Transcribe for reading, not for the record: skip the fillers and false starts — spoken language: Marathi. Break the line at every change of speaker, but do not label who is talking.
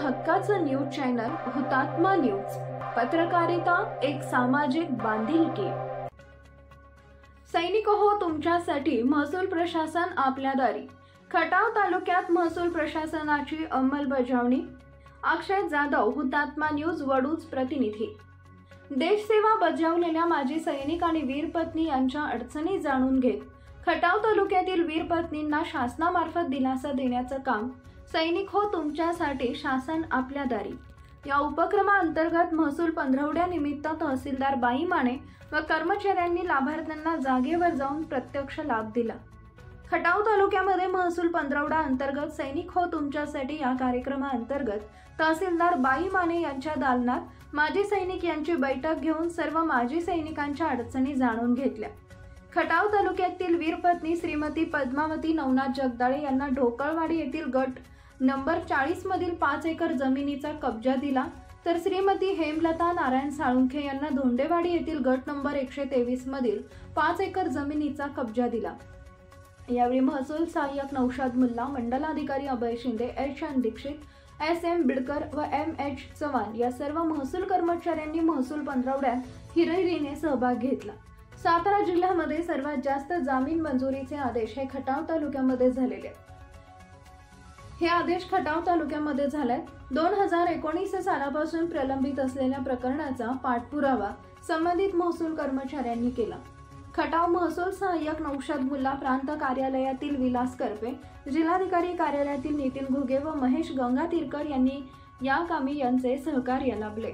हक्काचं न्यूज चॅनल हुतात्मा न्यूज. पत्रकारिता एक सामाजिक बांधिलकी. सैनिक हो, तुमच्यासाठी महसूल प्रशासन आपल्या दारी. खटाव तालुक्यात महसूल प्रशासनाची अंमलबजावणी. अक्षय जाधव, हुतात्मा न्यूज, वडूज प्रतिनिधी. देशसेवा बजावलेल्या माजी सैनिक आणि वीर पत्नी यांच्या अडचणी जाणून घेत खटाव तालुक्यातील वीर पत्नींना शासनामार्फत दिलासा देण्याचं काम सैनिक हो, तुमच्यासाठी शासन आपल्या दारी या उपक्रमाअंतर्गत महसूल पंधरवड्यानिमित्त तहसीलदार बाई माने व कर्मचाऱ्यांनी लाभार्थ्यांना जागेवर जाऊन प्रत्यक्ष लाभ दिला. खटाव तालुक्यामध्ये महसूल पंधरवडा अंतर्गत सैनिक हो, तुमच्यासाठी या कार्यक्रमाअंतर्गत तहसीलदार बाई माने यांच्या दालनात माजी सैनिक यांची बैठक घेऊन सर्व माजी सैनिकांच्या अडचणी जाणून घेतल्या. खटाव तालुक्यातील वीरपत्नी श्रीमती पद्मावती नवनाथ जगदाळे यांना ढोकळवाडी येथील गट नंबर 40 मधील 5 एकर जमिनीचा कब्जा दिला, तर श्रीमती हेमलता नारायण साळुंखे यांना धोंडेवाडी येथील गट नंबर 123 मधील 5 एकर जमिनीचा कब्जा दिला. यावेळी महसूल सहाय्यक नौशाद मुल्ला, मंडलाधिकारी अभय शिंदे, एच.एन. दीक्षित, एस.एम. बिडकर व एम.एच. चव्हाण या सर्व महसूल कर्मचाऱ्यांनी महसूल पंधरवड्यात हिरिरीने सहभाग घेतला. सातारा जिल्ह्यामध्ये सर्वात जास्त जामीन मंजुरीचे आदेश हे खटाव तालुक्यामध्ये झालेले. हे आदेश खटाव तालुक्यामध्ये झाले. 2019 सालापासून प्रलंबित असलेल्या प्रकरणाचा पाठपुरावा संबंधित महसूल कर्मचाऱ्यांनी केला. खटाव महसूल सहाय्यक नौशाद मुल्ला, प्रांत कार्यालयातील विलास करपे, जिल्हाधिकारी कार्यालयातील नितीन घुगे व महेश गंगातीरकर यांनी या कामी यांचे सहकार्य लाभले.